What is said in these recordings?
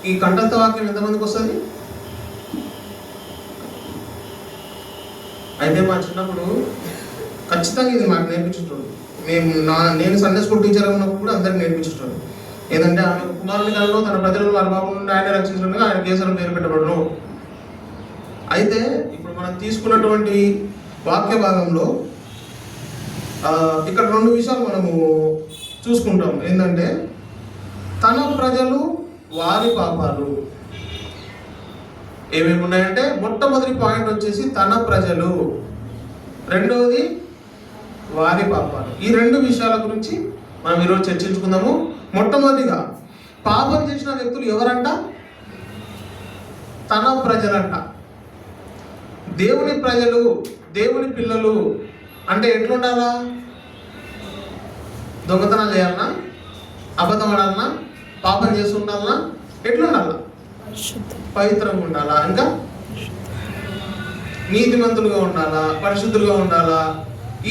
ఈ కంఠస్థ వాక్యం ఎంతమందికి వస్తుంది? అయితే మా చిన్నప్పుడు ఖచ్చితంగా ఇది మాకు నేర్పించుంటాడు. నేను సండే స్కూల్ టీచర్ ఉన్నప్పుడు కూడా అందరికి నేర్పించుంటాడు. ఏంటంటే ఆమె కుమారుని కలలో తన ప్రజలను వారి బాబు నుండి ఆయన రక్షించడానికి ఆయన కేసులను పేరు పెట్టబడను. అయితే ఇప్పుడు మనం తీసుకున్నటువంటి వాక్య భాగంలో ఇక్కడ 2 విషయాలు మనము చూసుకుంటాం. ఏంటంటే తన ప్రజలు వారి పాపాలు ఏమేమి ఉన్నాయంటే, మొట్టమొదటి పాయింట్ వచ్చేసి తన ప్రజలు, రెండవది వారి పాపాలు. ఈ 2 విషయాల గురించి మనం ఈరోజు చర్చించుకుందాము. మొట్టమొదటిగా పాపం చేసిన వ్యక్తులు ఎవరంట? తన ప్రజలంట. దేవుని ప్రజలు, దేవుని పిల్లలు అంటే ఎట్లుండాలా? దొంగతనాలు చేయాలన్నా, అబద్ధం ఆడాలన్నా, పాపం చేసి ఉండాలన్నా, ఎట్లుండాలా? పవిత్రంగా ఉండాలా, ఇంకా నీతిమంతులుగా ఉండాలా, పరిశుద్ధులుగా ఉండాలా.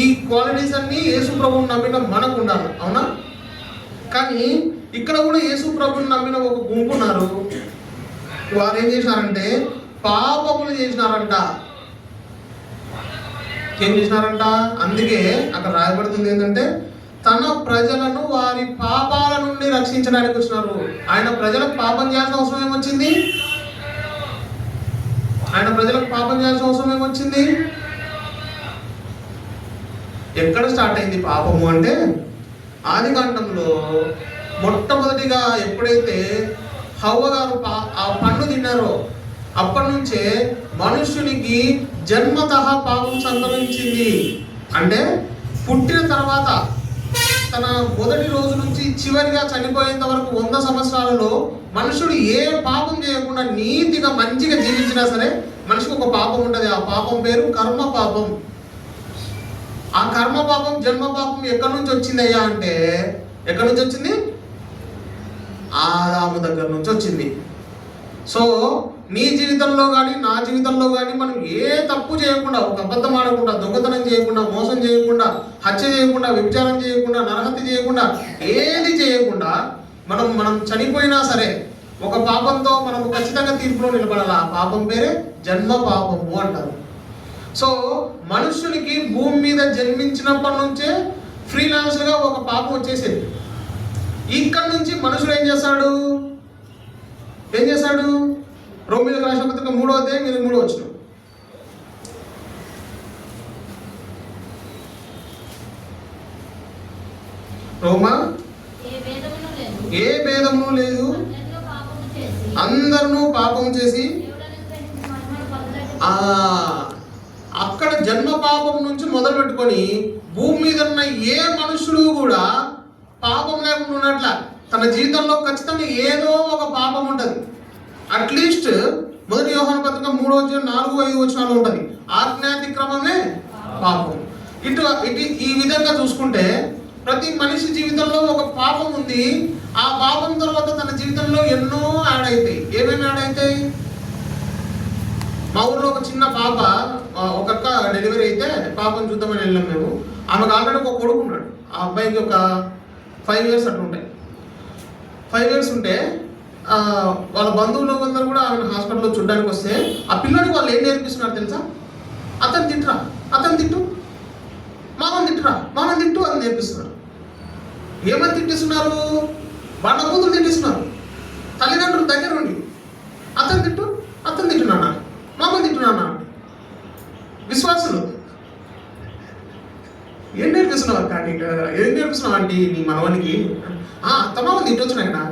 ఈ క్వాలిటీస్ అన్నీ యేసు ప్రభువుని నమ్మిన మనకు ఉండాలి, అవునా? కానీ ఇక్కడ కూడా యేసు ప్రభువుని నమ్మిన ఒక గుంపు ఉన్నారు. వారు ఏం చేసినారంటే పాపములు చేసినారంట. ఏం చేసినారంట? అందుకే అక్కడ రాయబడుతుంది ఏంటంటే తన ప్రజలను వారి పాపాల నుండి రక్షించడానికి వచ్చినారు. ఆయన ప్రజలకు పాపం చేయాల్సిన అవసరం ఏమొచ్చింది? ఎక్కడ స్టార్ట్ అయింది పాపము అంటే, ఆదికాండంలో మొట్టమొదటిగా ఎప్పుడైతే హవ్వ గారు ఆ పండు తిన్నారో అప్పటి నుంచే మనుష్యునికి జన్మతః పాపం సంభవించింది. అంటే పుట్టిన తర్వాత తన మొదటి రోజు నుంచి చివరిగా చనిపోయేంత వరకు 100 సంవత్సరాలలో మనుషుడు ఏ పాపం చేయకుండా నీతిగా మంచిగా జీవించినా సరే మనిషికి ఒక పాపం ఉంటుంది. ఆ పాపం పేరు కర్మ పాపం. ఆ కర్మ పాపం, జన్మ పాపం ఎక్కడి నుంచి వచ్చిందయ్యా అంటే, ఎక్కడి నుంచి వచ్చింది? ఆదాము దగ్గర నుంచి వచ్చింది. సో నీ జీవితంలో కానీ నా జీవితంలో కానీ మనం ఏ తప్పు చేయకుండా, ఒక అబద్ధం ఆడకుండా, దొంగతనం చేయకుండా, మోసం చేయకుండా, హత్య చేయకుండా, వ్యభిచారం చేయకుండా, నరహత్య చేయకుండా, ఏది చేయకుండా మనం చనిపోయినా సరే ఒక పాపంతో మనం ఖచ్చితంగా తీర్పులో నిలబడాలి. ఆ పాపం పేరే జన్మ పాపము అంటారు. సో మనుషునికి భూమి మీద జన్మించినప్పటి నుంచే ఫ్రీలాన్స్గా ఒక పాపం వచ్చేసేది. ఇక్కడ నుంచి మనుషుడు ఏం చేశాడు? రోమీయులకు రాసిన పత్రిక 3వ అధ్యాయం 3వ వచనం. రోమా ఏ భేదమును లేదు, అందరూ పాపం చేసి. అక్కడ జన్మ పాపం నుంచి మొదలు పెట్టుకొని భూమి మీద ఉన్న ఏ మనుషుడు కూడా పాపం లేకుండా ఉన్నట్ల తన జీవితంలో ఖచ్చితంగా ఏదో ఒక పాపం ఉంటుంది. అట్లీస్ట్ 1 యోహాను పత్రిక 3వ అధ్యాయం 4-5 వచనాలు ఉంటుంది. ఆజ్ఞాతిక్రమమే పాపం. ఇటు ఈ విధంగా చూసుకుంటే ప్రతి మనిషి జీవితంలో ఒక పాపం ఉంది. ఆ పాపం తర్వాత తన జీవితంలో ఎన్నో యాడ్ అవుతాయి. ఏమేమి యాడ్ అవుతాయి? మా ఊర్లో ఒక చిన్న పాప, ఒక అక్క డెలివరీ అయితే పాపం చూద్దామని వెళ్ళాం మేము. ఆమెకు ఆల్రెడీ ఒక కొడుకు ఉన్నాడు. ఆ అబ్బాయికి ఒక 5 years అట్లా ఉంటాయి. 5 years ఉంటే వాళ్ళ బంధువులు అందరూ కూడా ఆమెను హాస్పిటల్లో చూడడానికి వస్తే ఆ పిల్లడికి వాళ్ళు ఏం నేర్పిస్తున్నారు తెలుసా? అతను తిట్టురా, అతను తిట్టు, మామని తిట్టు అని నేర్పిస్తున్నారు. ఏమని తిట్టిస్తున్నారు? వాళ్ళ కూతురు తిట్టిస్తున్నారు. తల్లిదండ్రులు దగ్గర ఉండి అతను తిట్టున్నానా, మామని తిట్టున్నానా. విశ్వాసులు ఏం నేర్పిస్తున్నావు అక్క? ఏం నేర్పిస్తున్నావు అంటే నీ మనవనికి అత్తమామని తిట్టొచ్చున్నా కదా.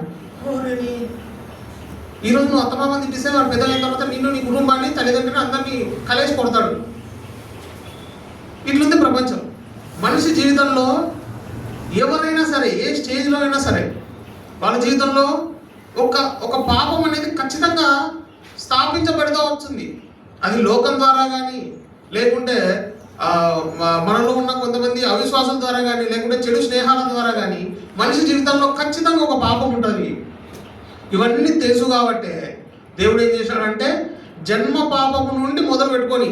ఈరోజు నువ్వు అత్తమామని తిట్టిస్తే వాడు పెద్దలైన తర్వాత నిన్ను, నీ కుటుంబాన్ని, తల్లిదండ్రులను అందరినీ కలేసి కొడతాడు. ఇట్లుంది ప్రపంచం. మనిషి జీవితంలో ఎవరైనా సరే, ఏ స్టేజ్లో అయినా సరే, వాళ్ళ జీవితంలో ఒక పాపం అనేది ఖచ్చితంగా స్థాపించబడుతూ వచ్చింది. అది లోకం ద్వారా కానీ, లేకుంటే మనలో ఉన్న కొంతమంది అవిశ్వాసం ద్వారా కానీ, లేకుంటే చెడు స్నేహాల ద్వారా కానీ మనిషి జీవితంలో ఖచ్చితంగా ఒక పాపం ఉంటుంది. ఇవన్నీ తెలుసు కాబట్టే దేవుడు ఏం చేశాడంటే జన్మ పాపము నుండి మొదలు పెట్టుకొని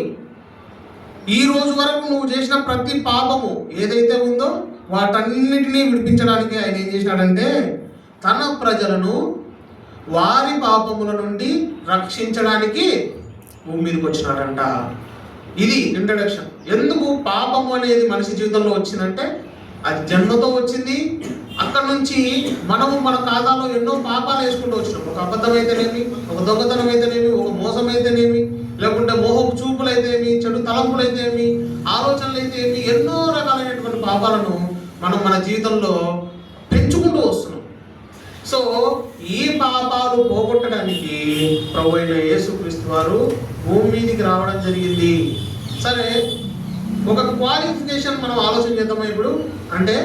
ఈ రోజు వరకు నువ్వు చేసిన ప్రతి పాపము ఏదైతే ఉందో వాటన్నిటినీ విడిపించడానికి ఆయన ఏం చేశాడంటే తన ప్రజలను వారి పాపముల నుండి రక్షించడానికి భూమి మీదకి వచ్చినాడంట. ఇది ఇంట్రడక్షన్. ఎందుకు పాపము అనేది మనిషి జీవితంలో వచ్చిందంటే అది జన్మతో వచ్చింది. అక్కడ నుంచి మనము మన ఖాతాలో ఎన్నో పాపాలు వేసుకుంటూ వచ్చినాం. ఒక అబద్ధం అయితేనేమి, ఒక దొంగతనం అయితేనేమి, ఒక మోసం అయితేనేమి, లేకుంటే మోహపు చూపులు అయితేమి, చెడు తలంపులు అయితేమి, ఆలోచనలు అయితేమి, ఎన్నో రకాలైనటువంటి పాపాలను మనం మన జీవితంలో పెంచుకుంటూ వస్తున్నాం. సో ఈ పాపాలు పోగొట్టడానికి ప్రభు అయిన యేసుక్రీస్తు వారు భూమి మీదకి రావడం జరిగింది. సరే, ఒక క్వాలిఫికేషన్ మనం ఆలోచన చేద్దామా ఇప్పుడు? అంటే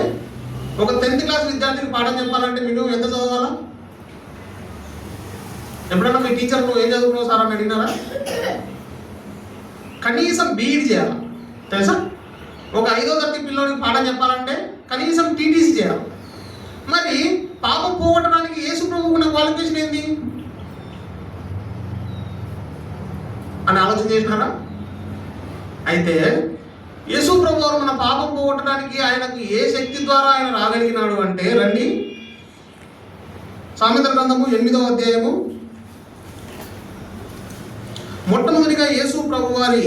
ఒక 10th క్లాస్ విద్యార్థికి పాఠం చెప్పాలంటే మినిమం ఎంత చదవాలా? ఎప్పుడన్నా మీ టీచర్ నువ్వు ఏం చదువుకున్నావు సార్ అని అడిగినారా? కనీసం బీఈడి చేయాలి, తెలుసా? ఒక 5వ తరగతి పిల్లోడికి పాఠం చెప్పాలంటే కనీసం టీటీసీ చేయాలి. మరి పాపం పోగొట్టడానికి యేసు ప్రభువుకు ఉన్న క్వాలిఫికేషన్ ఏంటి అని ఆలోచన చేసినారా? అయితే యేసు ప్రభువు వారు మన పాపం పోగొట్టడానికి ఆయనకు ఏ శక్తి ద్వారా ఆయన రాగలిగినాడు అంటే, రండి సామెతల గ్రంథము 8వ అధ్యాయము. మొట్టమొదటిగా యేసు ప్రభు వారి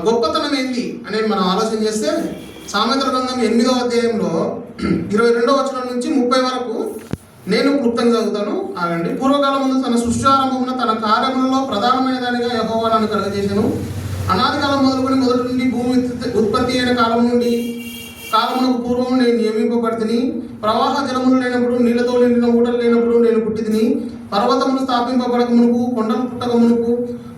గొప్పతనం ఏంది అనేది మనం ఆలోచన చేస్తే, సామెతల గ్రంథం 8వ అధ్యాయంలో 22వ వచనం నుంచి 30 వరకు నేను క్లుప్తంగా చదువుతాను, ఆగండి. పూర్వకాలం ముందు తన సృష్టారంభమున తన కార్యములలో ప్రధానమైన దానిగా యెహోవా నన్ను కలుగజేసెను. అనాది కాలం మొదలుకొని మొదటి నుండి భూమి ఉత్పత్తి అయిన కాలమునకు పూర్వం నేను నియమింపబడితిని. ప్రవాహ జలములు లేనప్పుడు, నీళ్లతో నిండిన ఊటలు లేనప్పుడు నేను పుట్టితిని. పర్వతమును స్థాపింపబడక మునుపు, కొండలు పుట్టక మునుపు,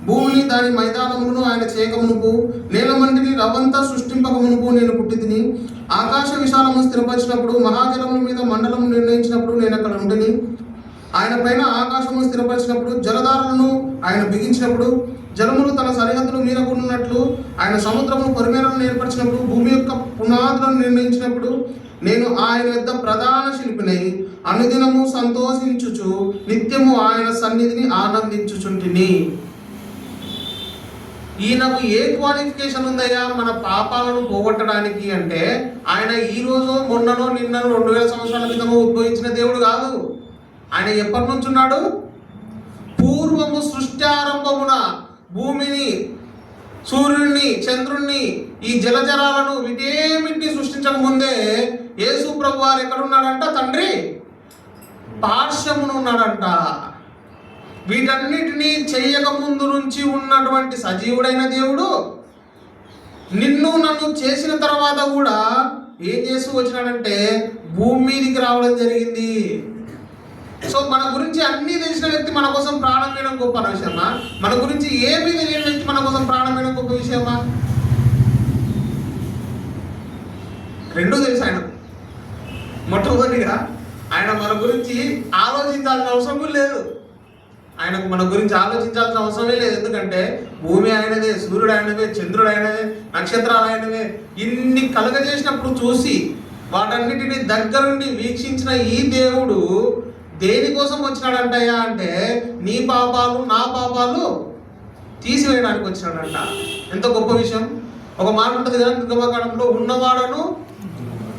భూమిని దాని మైదానములను ఆయన చేయక మునుపు, నేలమంటిని రవ్వంతా సృష్టింపక మునుపు నేను పుట్టితిని. ఆకాశ విశాలము స్థిరపరిచినప్పుడు, మహాజలముల మీద మండలము నిర్ణయించినప్పుడు నేను అక్కడ ఉంటిని. ఆయన పైన ఆకాశము స్థిరపరిచినప్పుడు, జలధారలను ఆయన బిగించినప్పుడు, జలములు తన సరిహద్దులు మీరకున్నట్లు ఆయన సముద్రమును పరిమేలను ఏర్పరిచినప్పుడు, భూమి యొక్క పునాదులను నిర్ణయించినప్పుడు నేను ఆయన యొద్ద ప్రధాన శిల్పినై అనుదినము సంతోషించుచు నిత్యము ఆయన సన్నిధిని ఆనందించుచుంటిని. ఈయనకు ఏ క్వాలిఫికేషన్ ఉందయ్యా మన పాపాలను పోగొట్టడానికి అంటే, ఆయన ఈ రోజు మొన్ననో నిన్ననో 2000 సంవత్సరాల క్రితమో ఉద్భవించిన దేవుడు కాదు. ఆయన ఎప్పటి నుంచి ఉన్నాడు? పూర్వము సృష్టారంభమున భూమిని, సూర్యుడిని, చంద్రుణ్ణి, ఈ జలచరాలను వీటేమిటిని సృష్టించక ముందే యేసు ప్రభు వారు ఎక్కడున్నాడంట? తండ్రి పార్శ్వమున ఉన్నాడంట. వీటన్నిటినీ చేయక ముందు నుంచి ఉన్నటువంటి సజీవుడైన దేవుడు నిన్ను నన్ను చేసిన తర్వాత కూడా ఏం చేస్తూ వచ్చినాడంటే భూమి మీదికి రావడం జరిగింది. సో మన గురించి అన్నీ తెలిసిన వ్యక్తి మన కోసం ప్రాణం వేయడం గొప్ప విషయమా? మన గురించి ఏమీ తెలియని వ్యక్తి మన కోసం ప్రాణం వేయడం గొప్ప విషయమా? రెండూ తెలుసు ఆయన. మొట్టమొదటిగా ఆయన మన గురించి ఆలోచించాల్సిన అవసరం లేదు. ఆయనకు మన గురించి ఆలోచించాల్సిన అవసరమే లేదు. ఎందుకంటే భూమి ఆయనదే, సూర్యుడు ఆయనదే, చంద్రుడు ఆయనదే, నక్షత్రాలు ఆయనవే. ఇన్ని కలగజేసినప్పుడు చూసి వాటన్నిటిని దగ్గరుండి వీక్షించిన ఈ దేవుడు దేనికోసం వచ్చినాడంటయ్యా అంటే నీ పాపాలు నా పాపాలు తీసివేయడానికి వచ్చినాడంట. ఎంత గొప్ప విషయం! ఒక మాట ఉంటుంది కదా నిర్గమకాండంలో, ఉన్నవాడను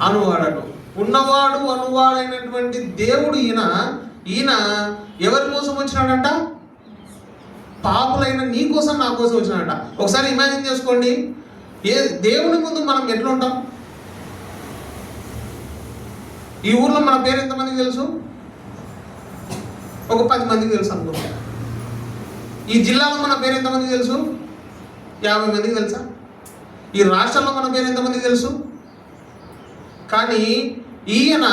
అనువాడను. ఉన్నవాడు అనువాడైనటువంటి దేవుడు ఈయన ఎవరి కోసం వచ్చినాడంట? పాపులైన నీ కోసం, నా కోసం వచ్చినాడంట. ఒకసారి ఇమాజిన్ చేసుకోండి, దేవుని ముందు మనం ఎట్లా ఉంటాం? ఈ ఊర్లో మన పేరు ఎంతమందికి తెలుసు? ఒక 10 మందికి తెలుసు అనుకో. ఈ జిల్లాలో మన పేరు ఎంతమందికి తెలుసు? 50 మందికి తెలుసా? ఈ రాష్ట్రంలో మన పేరు ఎంతమందికి తెలుసు? కానీ ఈయన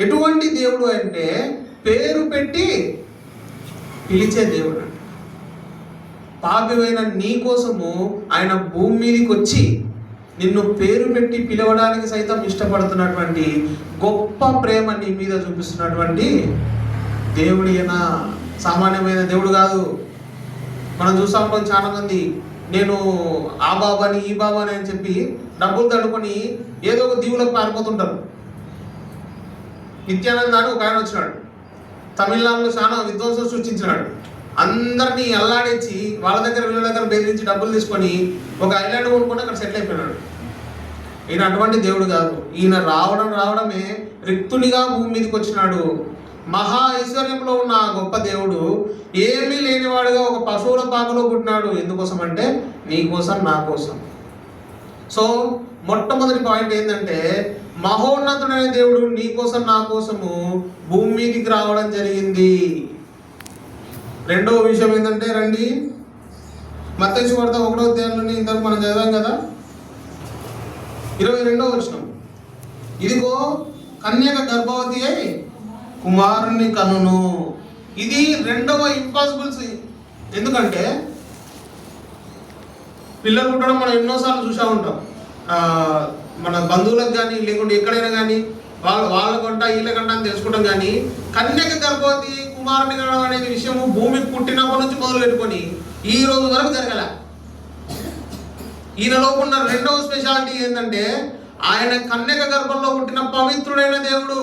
ఎటువంటి దేవుడు అంటే పేరు పెట్టి పిలిచే దేవుడు. పాపివైన నీ కోసము ఆయన భూమి మీదకి వచ్చి నిన్ను పేరు పెట్టి పిలవడానికి సైతం ఇష్టపడుతున్నటువంటి గొప్ప ప్రేమ నీ మీద చూపిస్తున్నటువంటి దేవుడు ఈయన. సామాన్యమైన దేవుడు కాదు. మనం చూస్తూ ఉంటాం చాలా మంది, నేను ఆ బాబాని ఈ బాబాని అని చెప్పి డబ్బులు తడుకొని ఏదో ఒక దీవులకు పారిపోతుంటారు. నిత్యానంద అని ఒక ఆయన వచ్చినాడు, తమిళనాడులో చాలా విధ్వంసం సృష్టించినాడు. అందరినీ అల్లాడించి వాళ్ళ దగ్గర వీళ్ళ దగ్గర బెదిరించి డబ్బులు తీసుకొని ఒక ఐలాండ్ కొనుక్కొని అక్కడ సెటిల్ అయిపోయినాడు. ఈయన అటువంటి దేవుడు కాదు. ఈయన రావడమే రిక్తునిగా భూమి మీదకి వచ్చినాడు. మహా ఐశ్వర్యంలో ఉన్న ఆ గొప్ప దేవుడు ఏమీ లేనివాడుగా ఒక పశువుల పాకలో పుట్టినాడు. ఎందుకోసం అంటే నీ కోసం, నా కోసం. సో మొట్టమొదటి పాయింట్ ఏంటంటే మహోన్నతుడైన దేవుడు నీ కోసం, నా కోసము భూమి మీదకి రావడం జరిగింది. రెండవ విషయం ఏంటంటే, రండి మత్తయి సువార్త 1వ అధ్యాయంలోని ఇంతకు మనం చదివాం కదా, 22వ వచనం. ఇదిగో కన్యక గర్భవతి అయి కుమారుని కనును. ఇది రెండవ ఇంపాసిబుల్స్. ఎందుకంటే పిల్లలు పుట్టడం మనం ఎన్నోసార్లు చూసా ఉంటాం. మన బంధువులకు కానీ లేకుంటే ఎక్కడైనా కానీ వాళ్ళకంట వీళ్ళకంట అని తెలుసుకుంటాం. కానీ కన్యక గర్భవతి కుమారుని కనడం అనే విషయము భూమికి పుట్టినప్పటి నుంచి మొదలు పెట్టుకొని ఈ రోజు వరకు జరగల. ఈయనలోపు ఉన్న రెండవ స్పెషాలిటీ ఏంటంటే ఆయన కన్యక గర్భంలో పుట్టిన పవిత్రుడైన దేవుడు.